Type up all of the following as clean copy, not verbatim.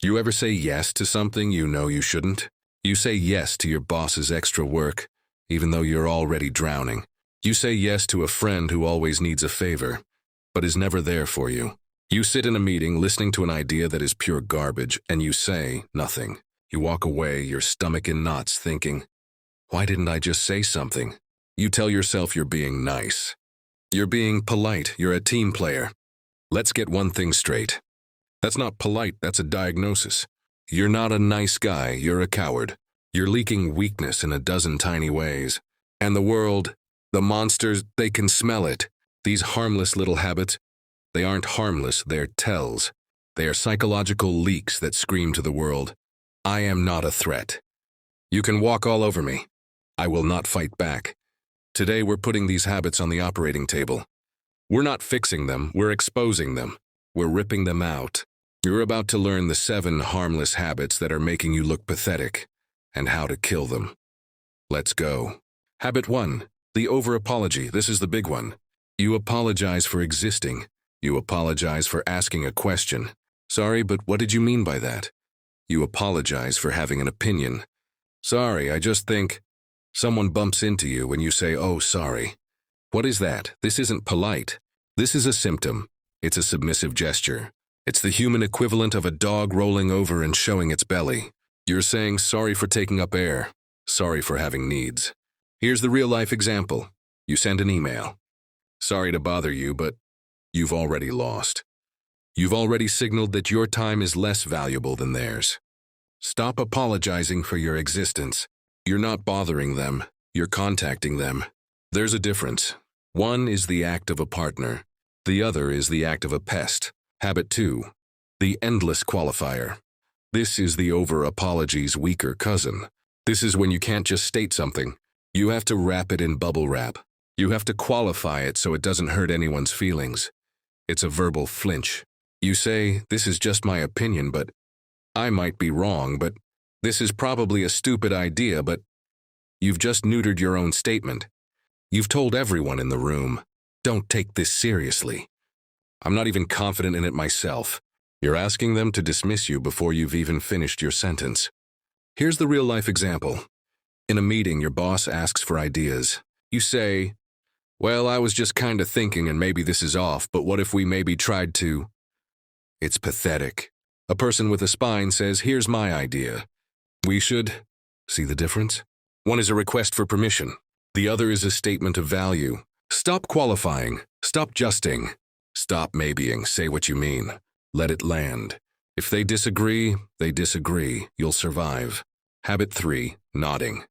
You ever say yes to something you know you shouldn't? You say yes to your boss's extra work, even though you're already drowning. You say yes to a friend who always needs a favor, but is never there for you. You sit in a meeting listening to an idea that is pure garbage, and you say nothing. You walk away, your stomach in knots, thinking, why didn't I just say something? You tell yourself you're being nice. You're being polite, you're a team player. Let's get one thing straight. That's not polite, that's a diagnosis. You're not a nice guy, you're a coward. You're leaking weakness in a dozen tiny ways. And the world, the monsters, they can smell it. These harmless little habits, they aren't harmless, they're tells. They are psychological leaks that scream to the world, I am not a threat. You can walk all over me. I will not fight back. Today we're putting these habits on the operating table. We're not fixing them, we're exposing them. We're ripping them out. You're about to learn the 7 harmless habits that are making you look pathetic, and how to kill them. Let's go. Habit 1, the over-apology. This is the big one. You apologize for existing. You apologize for asking a question. Sorry, but what did you mean by that? You apologize for having an opinion. Sorry, I just think. Someone bumps into you and you say, oh, sorry. What is that? This isn't polite. This is a symptom. It's a submissive gesture. It's the human equivalent of a dog rolling over and showing its belly. You're saying sorry for taking up air. Sorry for having needs. Here's the real-life example. You send an email. Sorry to bother you, but you've already lost. You've already signaled that your time is less valuable than theirs. Stop apologizing for your existence. You're not bothering them. You're contacting them. There's a difference. One is the act of a partner. The other is the act of a pest. Habit 2, the endless qualifier. This is the over-apology's weaker cousin. This is when you can't just state something. You have to wrap it in bubble wrap. You have to qualify it so it doesn't hurt anyone's feelings. It's a verbal flinch. You say, this is just my opinion, but I might be wrong, but this is probably a stupid idea, but you've just neutered your own statement. You've told everyone in the room, don't take this seriously. I'm not even confident in it myself. You're asking them to dismiss you before you've even finished your sentence. Here's the real-life example. In a meeting, your boss asks for ideas. You say, well, I was just kind of thinking and maybe this is off, but what if we maybe tried to? It's pathetic. A person with a spine says, here's my idea. We should. See the difference? One is a request for permission. The other is a statement of value. Stop qualifying. Stop justing. Stop maybeing. Say what you mean. Let it land. If they disagree, they disagree. You'll survive. Habit 3, nodding.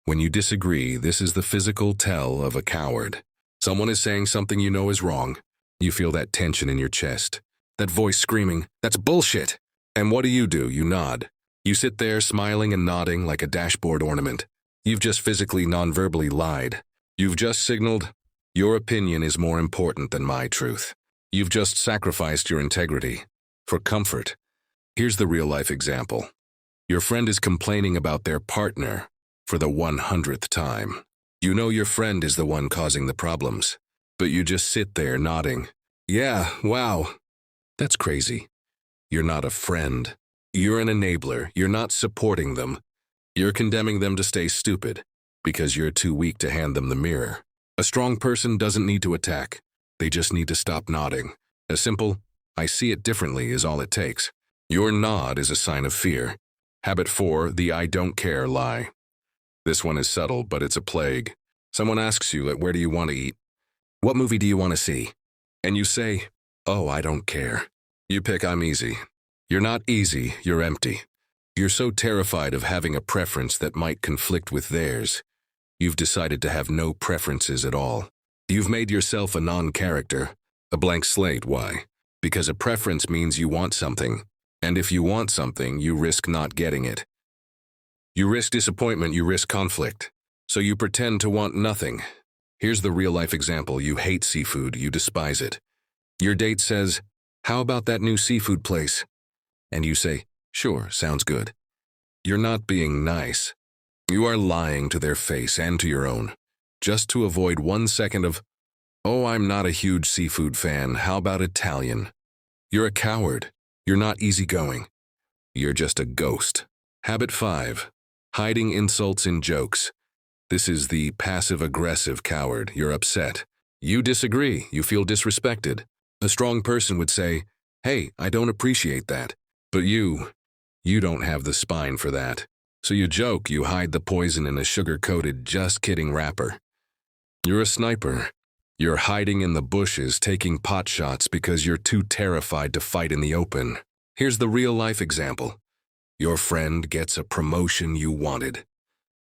When you disagree, this is the physical tell of a coward. Someone is saying something you know is wrong. You feel that tension in your chest. That voice screaming, that's bullshit. And what do? You nod. You sit there smiling and nodding like a dashboard ornament. You've just physically, non-verbally lied. You've just signaled, your opinion is more important than my truth. You've just sacrificed your integrity for comfort. Here's the real-life example. Your friend is complaining about their partner for the 100th time. You know your friend is the one causing the problems, but you just sit there nodding. Yeah, wow. That's crazy. You're not a friend. You're an enabler. You're not supporting them. You're condemning them to stay stupid because you're too weak to hand them the mirror. A strong person doesn't need to attack. They just need to stop nodding. A simple, I see it differently is all it takes. Your nod is a sign of fear. Habit 4, the I don't care lie. This one is subtle, but it's a plague. Someone asks you, where do you want to eat? What movie do you want to see? And you say, oh, I don't care. You pick I'm easy. You're not easy, you're empty. You're so terrified of having a preference that might conflict with theirs. You've decided to have no preferences at all. You've made yourself a non-character, a blank slate. Why? Because a preference means you want something. And if you want something, you risk not getting it. You risk disappointment, you risk conflict. So you pretend to want nothing. Here's the real-life example. You hate seafood, you despise it. Your date says, how about that new seafood place? And you say, sure, sounds good. You're not being nice. You are lying to their face and to your own, just to avoid 1 second of, oh, I'm not a huge seafood fan, how about Italian? You're a coward. You're not easygoing. You're just a ghost. Habit 5. Hiding insults in jokes. This is the passive-aggressive coward. You're upset. You disagree. You feel disrespected. A strong person would say, "Hey, I don't appreciate that." But you don't have the spine for that. So you joke, you hide the poison in a sugar-coated just kidding wrapper. You're a sniper. You're hiding in the bushes, taking pot shots because you're too terrified to fight in the open. Here's the real-life example. Your friend gets a promotion you wanted.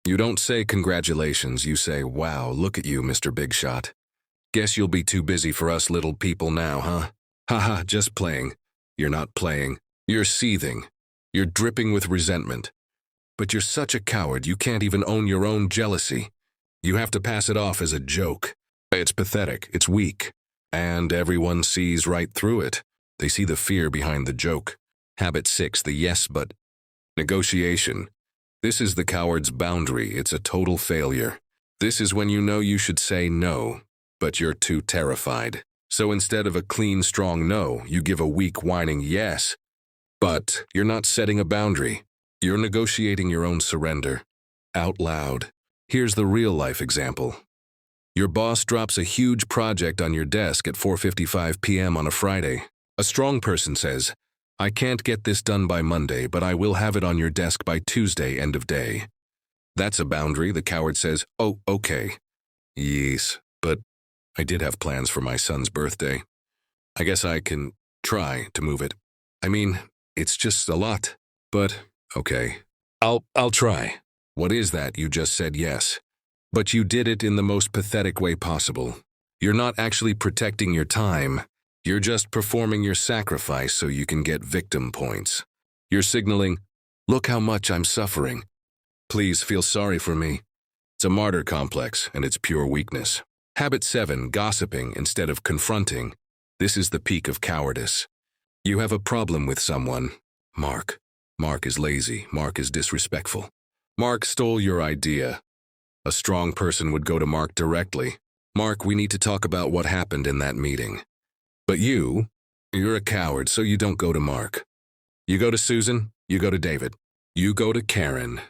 You don't say congratulations, you say, "Wow, look at you, Mr. Big Shot. Guess you'll be too busy for us little people now, huh?" Haha, just playing. You're not playing. You're seething. You're dripping with resentment. But you're such a coward, you can't even own your own jealousy. You have to pass it off as a joke. It's pathetic, it's weak. And everyone sees right through it. They see the fear behind the joke. Habit 6, the yes but negotiation. This is the coward's boundary, it's a total failure. This is when you know you should say no, but you're too terrified. So instead of a clean, strong no, you give a weak, whining yes. But you're not setting a boundary. You're negotiating your own surrender. Out loud. Here's the real-life example. Your boss drops a huge project on your desk at 4:55 p.m. on a Friday. A strong person says, "I can't get this done by Monday, but I will have it on your desk by Tuesday, end of day." That's a boundary. The coward says, "Oh, okay." Yes, but I did have plans for my son's birthday. I guess I can try to move it. I mean, it's just a lot, but okay. I'll try. What is that? You just said yes. But you did it in the most pathetic way possible. You're not actually protecting your time. You're just performing your sacrifice so you can get victim points. You're signaling, "Look how much I'm suffering. Please feel sorry for me." It's a martyr complex, and it's pure weakness. Habit 7, gossiping instead of confronting. This is the peak of cowardice. You have a problem with someone. Mark is lazy. Mark is disrespectful. Mark stole your idea. A strong person would go to Mark directly. "Mark, we need to talk about what happened in that meeting." But you're a coward, so you don't go to Mark. You go to Susan, you go to David, you go to Karen.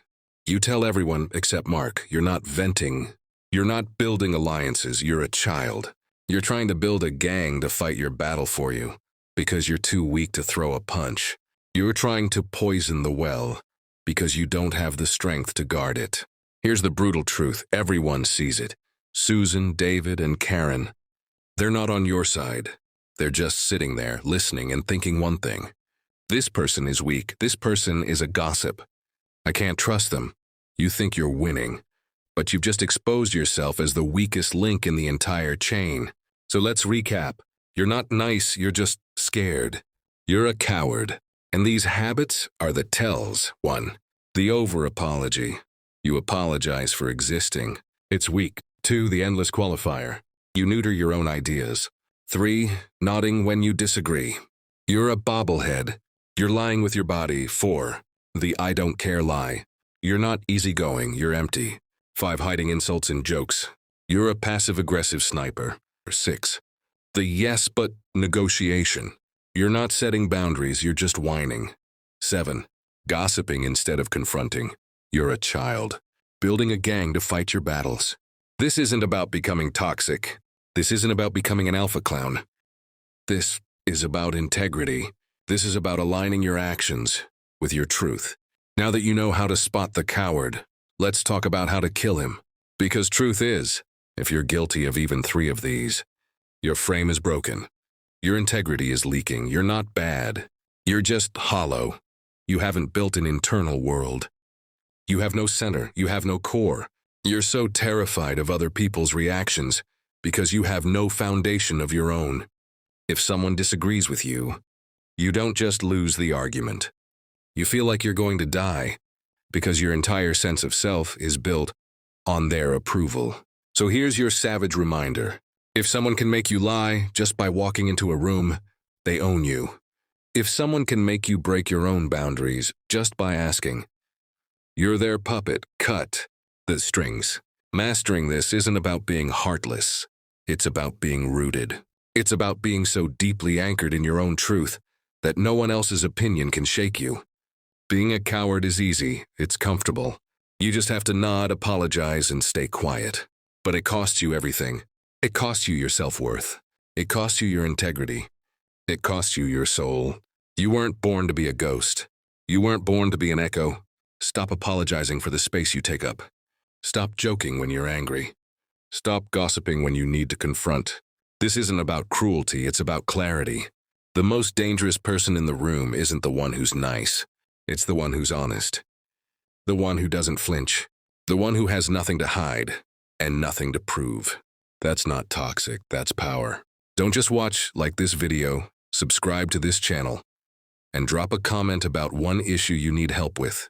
You tell everyone except Mark. You're not venting. You're not building alliances. You're a child. You're trying to build a gang to fight your battle for you because you're too weak to throw a punch. You're trying to poison the well because you don't have the strength to guard it. Here's the brutal truth. Everyone sees it. Susan, David, and Karen. They're not on your side. They're just sitting there, listening and thinking one thing. This person is weak. This person is a gossip. I can't trust them. You think you're winning, but you've just exposed yourself as the weakest link in the entire chain. So let's recap. You're not nice, you're just scared. You're a coward. And these habits are the tells. 1. The over-apology. You apologize for existing. It's weak. 2. The endless qualifier. You neuter your own ideas. 3. Nodding when you disagree. You're a bobblehead. You're lying with your body. 4. The I don't care lie. You're not easygoing, you're empty. 5. Hiding insults and jokes. You're a passive-aggressive sniper. 6. The yes but negotiation. You're not setting boundaries, you're just whining. 7. Gossiping instead of confronting. You're a child. Building a gang to fight your battles. This isn't about becoming toxic. This isn't about becoming an alpha clown. This is about integrity. This is about aligning your actions with your truth. Now that you know how to spot the coward, let's talk about how to kill him. Because truth is, if you're guilty of even 3 of these, your frame is broken. Your integrity is leaking. You're not bad. You're just hollow. You haven't built an internal world. You have no center. You have no core. You're so terrified of other people's reactions because you have no foundation of your own. If someone disagrees with you, you don't just lose the argument. You feel like you're going to die because your entire sense of self is built on their approval. So here's your savage reminder. If someone can make you lie just by walking into a room, they own you. If someone can make you break your own boundaries just by asking, you're their puppet. Cut the strings. Mastering this isn't about being heartless. It's about being rooted. It's about being so deeply anchored in your own truth that no one else's opinion can shake you. Being a coward is easy, it's comfortable. You just have to nod, apologize, and stay quiet. But it costs you everything. It costs you your self-worth. It costs you your integrity. It costs you your soul. You weren't born to be a ghost. You weren't born to be an echo. Stop apologizing for the space you take up. Stop joking when you're angry. Stop gossiping when you need to confront. This isn't about cruelty, it's about clarity. The most dangerous person in the room isn't the one who's nice. It's the one who's honest. The one who doesn't flinch. The one who has nothing to hide and nothing to prove. That's not toxic, that's power. Don't just watch, like this video, subscribe to this channel, and drop a comment about one issue you need help with.